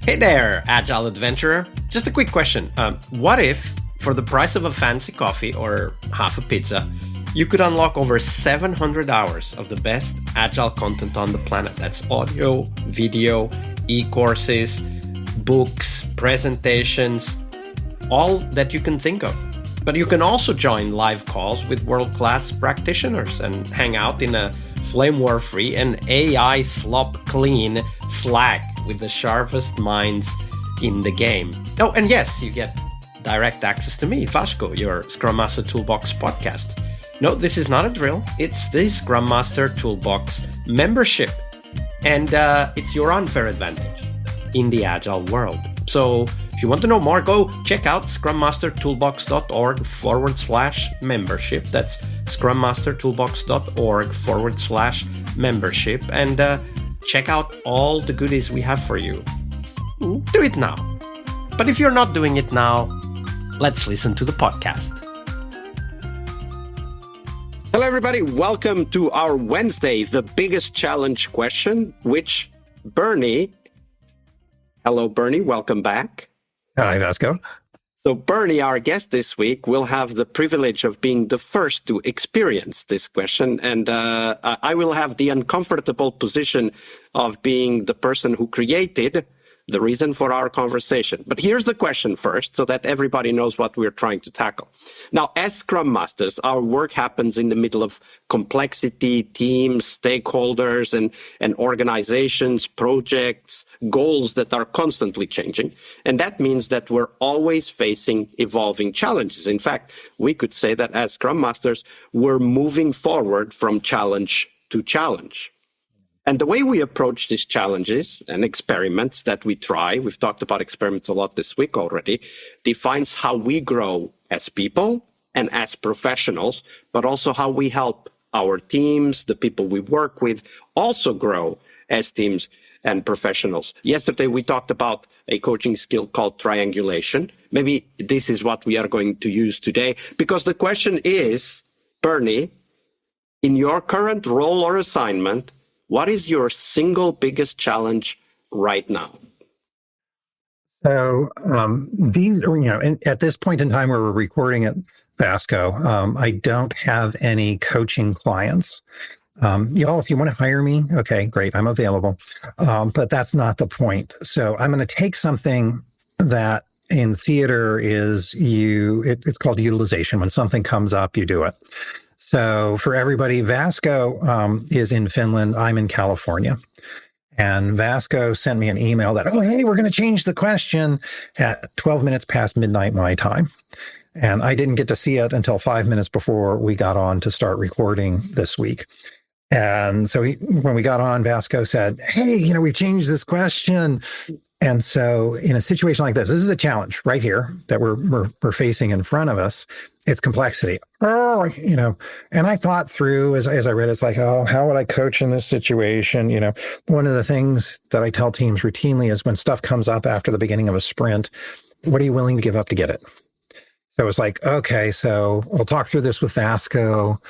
Hey there, Agile Adventurer. Just a quick question. What if, for the price of a fancy coffee or half a pizza, you could unlock over 700 hours of the best Agile content on the planet? That's audio, video, e-courses, books, presentations, all that you can think of. But you can also join live calls with world-class practitioners and hang out in a flame war-free and AI slop-clean Slack with the sharpest minds in the game. Oh, and yes, you get direct access to me, Vasco, your Scrum Master Toolbox podcast. No, this is not a drill. It's the Scrum Master Toolbox membership. And it's your unfair advantage in the Agile world. So if you want to know more, go check out scrummastertoolbox.org/membership. That's scrummastertoolbox.org/membership. And check out all the goodies we have for you. Do it now. But if you're not doing it now, let's listen to the podcast. Hello, everybody. Welcome to our Wednesday, the biggest challenge question, which Bernie... Hello, Bernie. Welcome back. Hi, Vasco. So Bernie, our guest this week, will have the privilege of being the first to experience this question. And I will have the uncomfortable position of being the person who created the reason for our conversation. But here's the question first, so that everybody knows what we're trying to tackle. Now, as Scrum Masters, our work happens in the middle of complexity, teams, stakeholders, and organizations, projects, goals that are constantly changing. And that means that we're always facing evolving challenges. In fact, we could say that as Scrum Masters, we're moving forward from challenge to challenge. And the way we approach these challenges and experiments that we try, we've talked about experiments a lot this week already, defines how we grow as people and as professionals, but also how we help our teams, the people we work with, also grow as teams and professionals. Yesterday, we talked about a coaching skill called triangulation. Maybe this is what we are going to use today, because the question is, Bernie, in your current role or assignment, what is your single biggest challenge right now? So these, at this point in time where we're recording at Vasco, I don't have any coaching clients. Y'all, if you want to hire me, okay, great, I'm available. But that's not the point. So I'm going to take something that in theater is it's called utilization. When something comes up, you do it. So for everybody, Vasco is in Finland. I'm in California. And Vasco sent me an email that, oh, hey, we're going to change the question at 12 minutes past midnight my time. And I didn't get to see it until 5 minutes before we got on to start recording this week. And so when we got on, Vasco said, hey, we've changed this question. And so in a situation like this is a challenge right here that we're facing in front of us. It's complexity. And I thought through as I read, it's like, oh, how would I coach in this situation? One of the things that I tell teams routinely is when stuff comes up after the beginning of a sprint, what are you willing to give up to get it? So it was like, okay, so I'll talk through this with Vasco.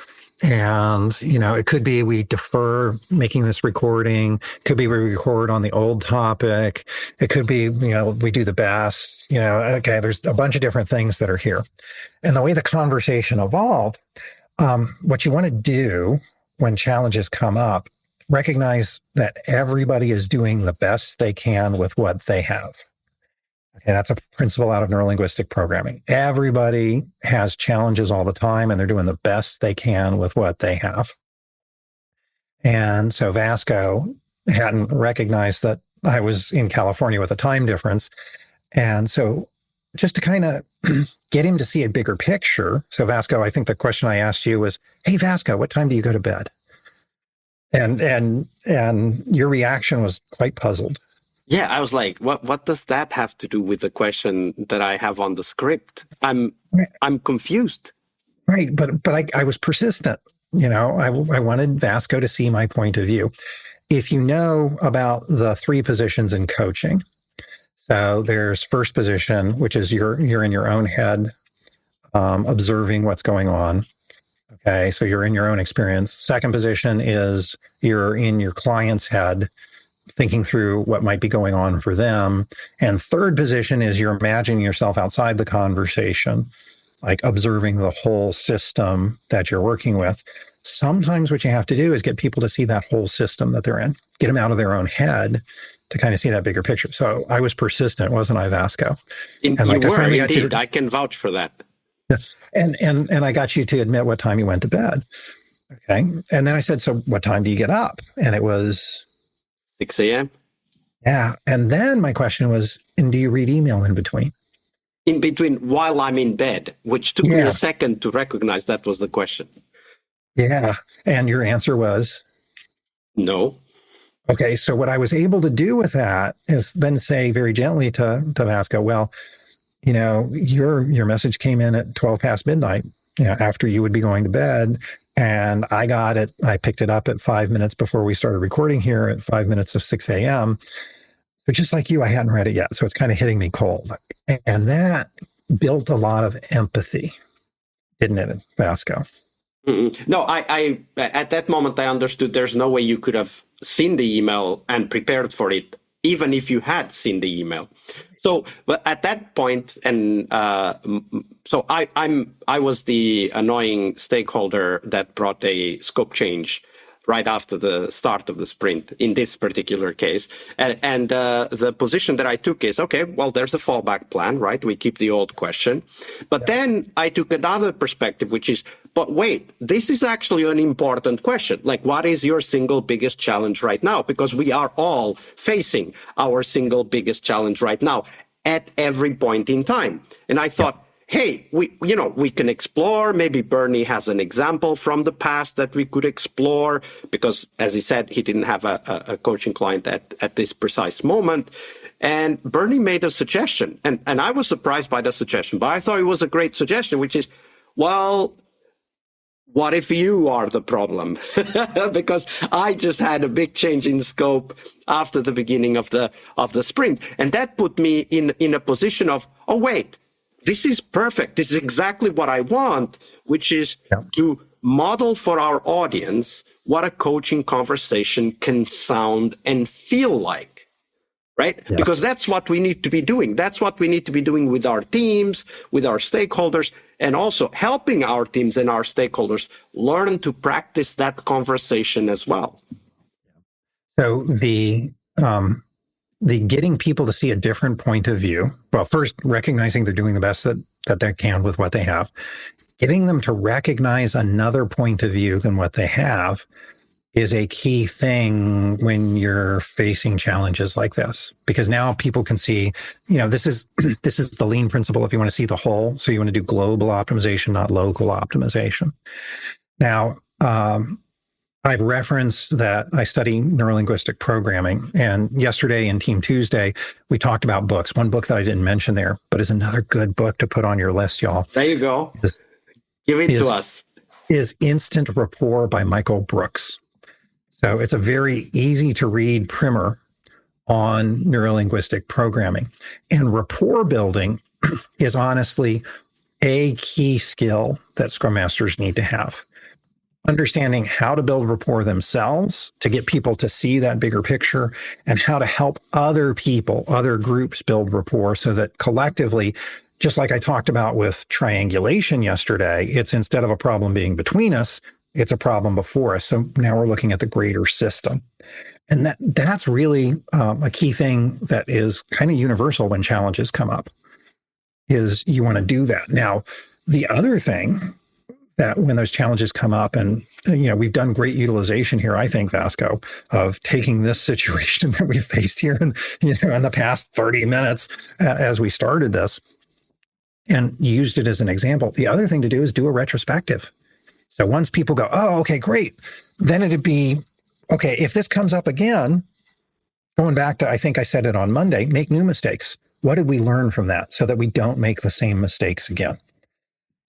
And, it could be we defer making this recording. It could be we record on the old topic. It could be, we do the best. Okay, there's a bunch of different things that are here. And the way the conversation evolved, what you want to do when challenges come up, recognize that everybody is doing the best they can with what they have. Okay, that's a principle out of neuro-linguistic programming. Everybody has challenges all the time, and they're doing the best they can with what they have. And so Vasco hadn't recognized that I was in California with a time difference. And so just to kind of get him to see a bigger picture. So Vasco, I think the question I asked you was, hey, Vasco, what time do you go to bed? And your reaction was quite puzzled. Yeah, I was like, what does that have to do with the question that I have on the script? I'm confused. Right, but I was persistent. I wanted Vasco to see my point of view. If you know about the 3 positions in coaching, so there's first position, which is you're in your own head, observing what's going on. Okay, so you're in your own experience. Second position is you're in your client's head, thinking through what might be going on for them. And third position is you're imagining yourself outside the conversation, like observing the whole system that you're working with. Sometimes what you have to do is get people to see that whole system that they're in, get them out of their own head to kind of see that bigger picture. So I was persistent, wasn't I, Vasco? You were, indeed. I can vouch for that. And I got you to admit what time you went to bed. Okay. And then I said, so what time do you get up? And it was 6 a.m. Yeah. And then my question was, and do you read email in between? In between while I'm in bed, which took me a second to recognize that was the question. Yeah. And your answer was? No. Okay. So what I was able to do with that is then say very gently to Vasco, well, you know, your message came in at 12 past midnight, you know, after you would be going to bed. And I picked it up at 5 minutes before we started recording here at 5 minutes of 6 a.m. But just like you, I hadn't read it yet. So it's kind of hitting me cold. And that built a lot of empathy, didn't it, Vasco? No, I at that moment, I understood there's no way you could have seen the email and prepared for it, even if you had seen the email. So, but at that point, and so I was the annoying stakeholder that brought a scope change right after the start of the sprint in this particular case. And the position that I took is, okay, well, there's a fallback plan, right? We keep the old question. But then I took another perspective, which is, but wait, this is actually an important question. Like, what is your single biggest challenge right now? Because we are all facing our single biggest challenge right now at every point in time. And I thought, hey, we can explore. Maybe Bernie has an example from the past that we could explore, because as he said, he didn't have a coaching client at this precise moment. And Bernie made a suggestion, and I was surprised by the suggestion, but I thought it was a great suggestion, which is, well, what if you are the problem? Because I just had a big change in scope after the beginning of the sprint. And that put me in a position of, oh, wait, this is perfect. This is exactly what I want, which is to model for our audience what a coaching conversation can sound and feel like, right? Yeah. Because that's what we need to be doing. That's what we need to be doing with our teams, with our stakeholders, and also helping our teams and our stakeholders learn to practice that conversation as well. So the getting people to see a different point of view, well, first recognizing they're doing the best that they can with what they have, getting them to recognize another point of view than what they have is a key thing when you're facing challenges like this, because now people can see, this is the lean principle. If you want to see the whole, so you want to do global optimization, not local optimization. Now, I've referenced that I study neuro-linguistic programming, and yesterday in Team Tuesday, we talked about books. One book that I didn't mention there, but is another good book to put on your list, y'all. There you go. Give it to us. Is Instant Rapport by Michael Brooks. So it's a very easy to read primer on neuro-linguistic programming. And rapport building is honestly a key skill that Scrum Masters need to have. Understanding how to build rapport themselves to get people to see that bigger picture, and how to help other people, other groups build rapport so that collectively, just like I talked about with triangulation yesterday, it's instead of a problem being between us, it's a problem before us. So now we're looking at the greater system. And that's really a key thing that is kind of universal when challenges come up, is you want to do that. Now, the other thing that when those challenges come up, and we've done great utilization here, I think, Vasco, of taking this situation that we faced here in the past 30 minutes as we started this and used it as an example. The other thing to do is do a retrospective. So once people go, oh, okay, great, then it'd be, okay, if this comes up again, going back to, I think I said it on Monday, make new mistakes. What did we learn from that so that we don't make the same mistakes again?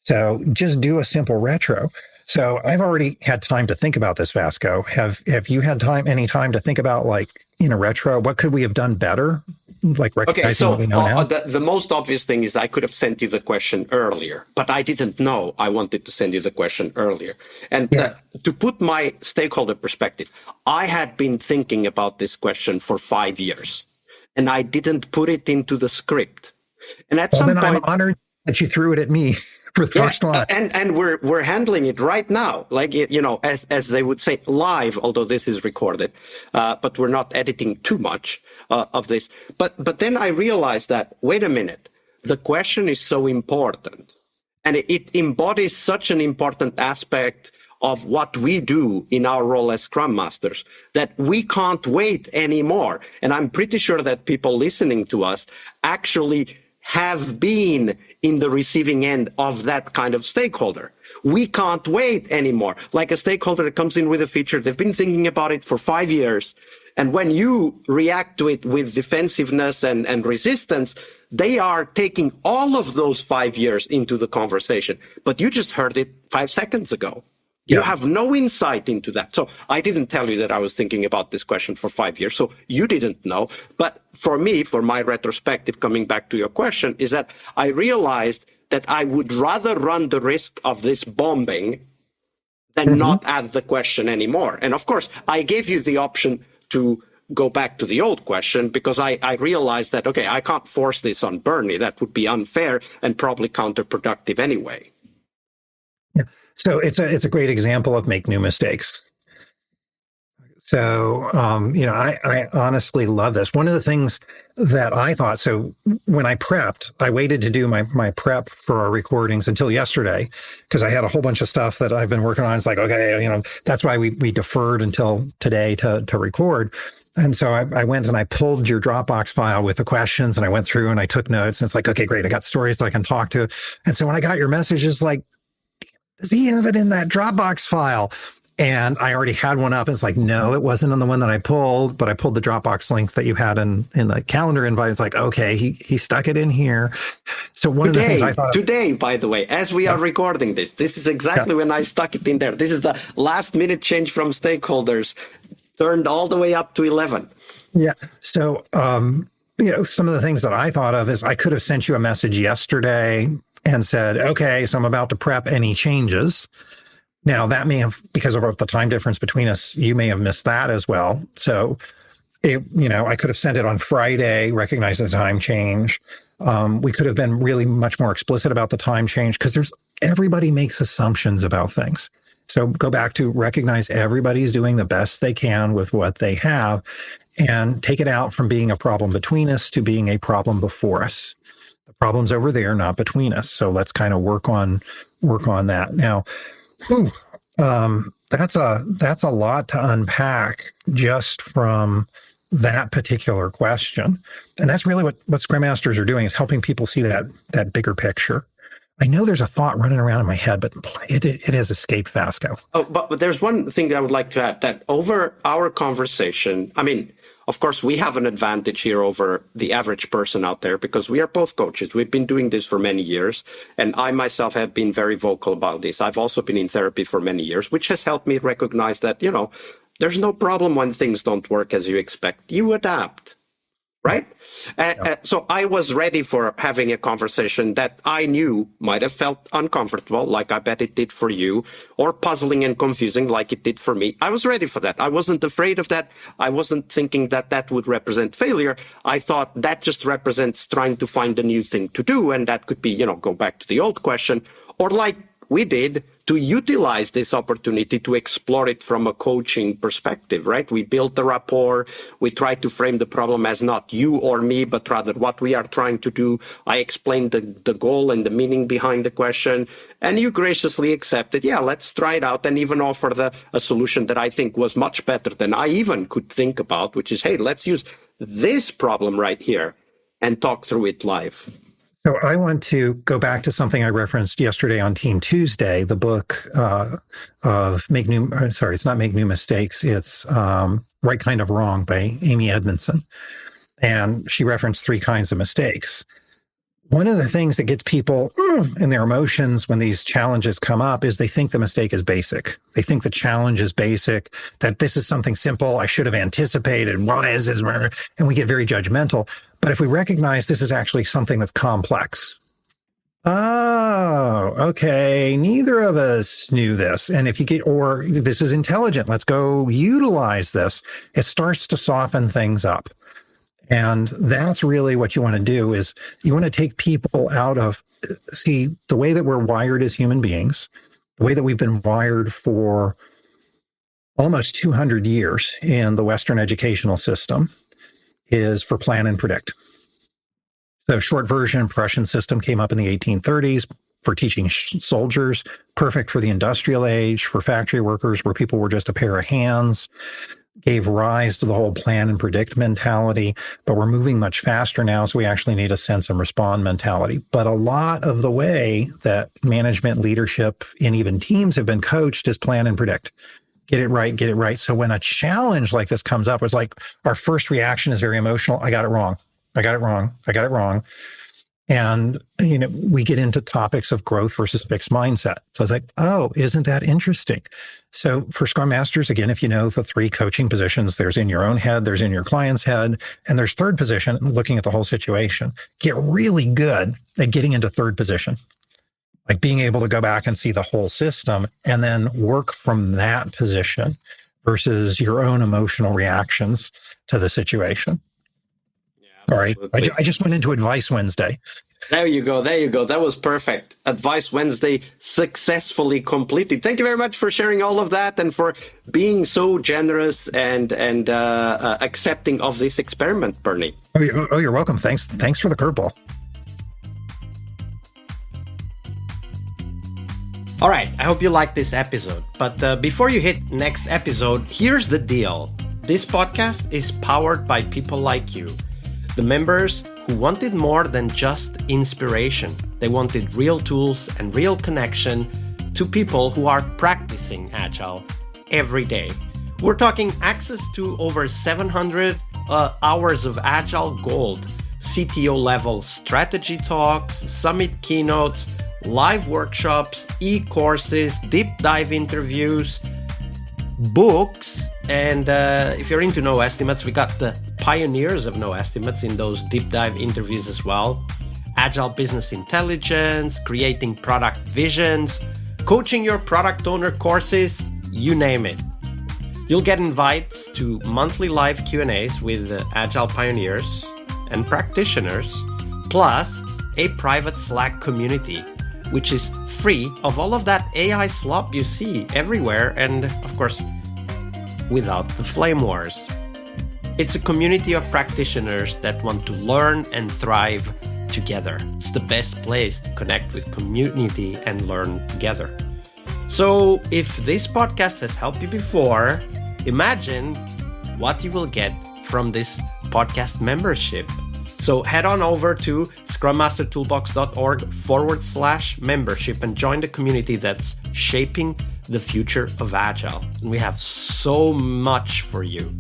So just do a simple retro. So I've already had time to think about this, Vasco. Have you had any time to think about, like, in a retro, what could we have done better like Okay, recognizing so what we know now? the most obvious thing is I could have sent you the question earlier, but I didn't know I wanted to send you the question earlier. And Yeah. to put my stakeholder perspective, I had been thinking about this question for 5 years, and I didn't put it into the script. And at Well, some then I'm point, honored that you threw it at me for the yeah, first one. and we're handling it right now, like as they would say, live. Although this is recorded, but we're not editing too much of this. But then I realized that wait a minute, the question is so important, and it embodies such an important aspect of what we do in our role as Scrum Masters that we can't wait anymore. And I'm pretty sure that people listening to us actually have been in the receiving end of that kind of stakeholder. We can't wait anymore. Like a stakeholder that comes in with a feature, they've been thinking about it for 5 years. And when you react to it with defensiveness and resistance, they are taking all of those 5 years into the conversation. But you just heard it 5 seconds ago. You Yeah. have no insight into that. So I didn't tell you that I was thinking about this question for 5 years. So you didn't know. But for me, for my retrospective, coming back to your question, is that I realized that I would rather run the risk of this bombing than not add the question anymore. And of course, I gave you the option to go back to the old question because I realized that, okay, I can't force this on Bernie. That would be unfair and probably counterproductive anyway. Yeah. So it's a great example of make new mistakes. So, I honestly love this. One of the things that I thought, so when I prepped, I waited to do my prep for our recordings until yesterday because I had a whole bunch of stuff that I've been working on. It's like, okay, that's why we deferred until today to record. And so I went and I pulled your Dropbox file with the questions and I went through and I took notes. And it's like, okay, great. I got stories that I can talk to. And so when I got your message, it's like, does he have it in that Dropbox file? And I already had one up. It's like, no, it wasn't on the one that I pulled, but I pulled the Dropbox links that you had in the calendar invite. It's like, okay, he stuck it in here. So one of the things I thought today, by the way, as we are recording this is exactly when I stuck it in there. This is the last minute change from stakeholders turned all the way up to 11. Yeah. So, some of the things that I thought of is I could have sent you a message yesterday and said, okay, so I'm about to prep any changes. Now that may have, because of the time difference between us, you may have missed that as well. So, I could have sent it on Friday, recognize the time change. We could have been really much more explicit about the time change because everybody makes assumptions about things. So go back to recognize everybody's doing the best they can with what they have and take it out from being a problem between us to being a problem before us. The problem's over there, not between us. So let's kind of work on that. Now, that's a lot to unpack just from that particular question. And that's really what Scrum Masters are doing is helping people see that bigger picture. I know there's a thought running around in my head, but it has escaped Vasco. Oh, but there's one thing that I would like to add that over our conversation, I mean, of course, we have an advantage here over the average person out there because we are both coaches. We've been doing this for many years. And I myself have been very vocal about this. I've also been in therapy for many years, which has helped me recognize that, there's no problem when things don't work as you expect. You adapt. Right? So I was ready for having a conversation that I knew might have felt uncomfortable, like I bet it did for you, or puzzling and confusing like it did for me. I was ready for that. I wasn't afraid of that. I wasn't thinking that would represent failure. I thought that just represents trying to find a new thing to do. And that could be, go back to the old question, or like we did, to utilize this opportunity to explore it from a coaching perspective, right? We built the rapport. We tried to frame the problem as not you or me, but rather what we are trying to do. I explained the goal and the meaning behind the question, and you graciously accepted, yeah, let's try it out, and even offered a solution that I think was much better than I even could think about, which is, hey, let's use this problem right here and talk through it live. So I want to go back to something I referenced yesterday on Team Tuesday, the book of it's not Make New Mistakes, it's Right Kind of Wrong by Amy Edmondson. And she referenced 3 kinds of mistakes. One of the things that gets people in their emotions when these challenges come up is they think the mistake is basic. They think the challenge is basic, that this is something simple. I should have anticipated. Why is this? And we get very judgmental. But if we recognize this is actually something that's complex. Oh, okay. Neither of us knew this. And if you get, or this is intelligent, let's go utilize this. It starts to soften things up. And that's really what you want to do is you want to take people out of, see, the way that we're wired as human beings, the way that we've been wired for almost 200 years in the Western educational system is for plan and predict. The short version Prussian system came up in the 1830s for teaching soldiers, perfect for the industrial age, for factory workers where people were just a pair of hands. Gave rise to the whole plan and predict mentality, but we're moving much faster now, so we actually need a sense and respond mentality. But a lot of the way that management, leadership, and even teams have been coached is plan and predict. Get it right, get it right. So when a challenge like this comes up, it's like our first reaction is very emotional. I got it wrong. I got it wrong. I got it wrong. And, we get into topics of growth versus fixed mindset. So it's like, oh, isn't that interesting? So for Scrum Masters, again, if you know the 3 coaching positions, there's in your own head, there's in your client's head, and there's third position, looking at the whole situation. Get really good at getting into third position, like being able to go back and see the whole system and then work from that position versus your own emotional reactions to the situation. Sorry, I just went into Advice Wednesday. There you go. That was perfect. Advice Wednesday successfully completed. Thank you very much for sharing all of that and for being so generous and accepting of this experiment, Bernie. Oh, you're welcome. Thanks for the curveball. All right, I hope you liked this episode. But before you hit next episode, here's the deal. This podcast is powered by people like you. The members who wanted more than just inspiration. They wanted real tools and real connection to people who are practicing Agile every day. We're talking access to over 700 hours of Agile Gold, CTO level strategy talks, summit keynotes, live workshops, e-courses, deep dive interviews, books, and if you're into no estimates, we got the pioneers of no estimates in those deep dive interviews as well. Agile business intelligence, creating product visions, coaching your product owner courses, you name it. You'll get invites to monthly live Q&As with Agile pioneers and practitioners, plus a private Slack community, which is free of all of that AI slop you see everywhere, and of course, without the flame wars. It's a community of practitioners that want to learn and thrive together. It's the best place to connect with community and learn together. So if this podcast has helped you before, imagine what you will get from this podcast membership. So head on over to scrummastertoolbox.org/membership and join the community that's shaping the future of Agile. And we have so much for you.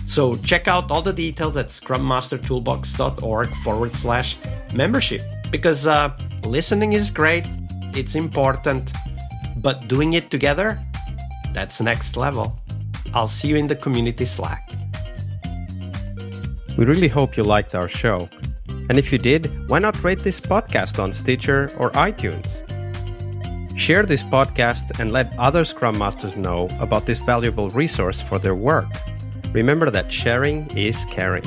So check out all the details at scrummastertoolbox.org/membership, because listening is great, it's important, but doing it together, that's next level. I'll see you in the community Slack. We really hope you liked our show. And if you did, why not rate this podcast on Stitcher or iTunes? Share this podcast and let other Scrum Masters know about this valuable resource for their work. Remember that sharing is caring.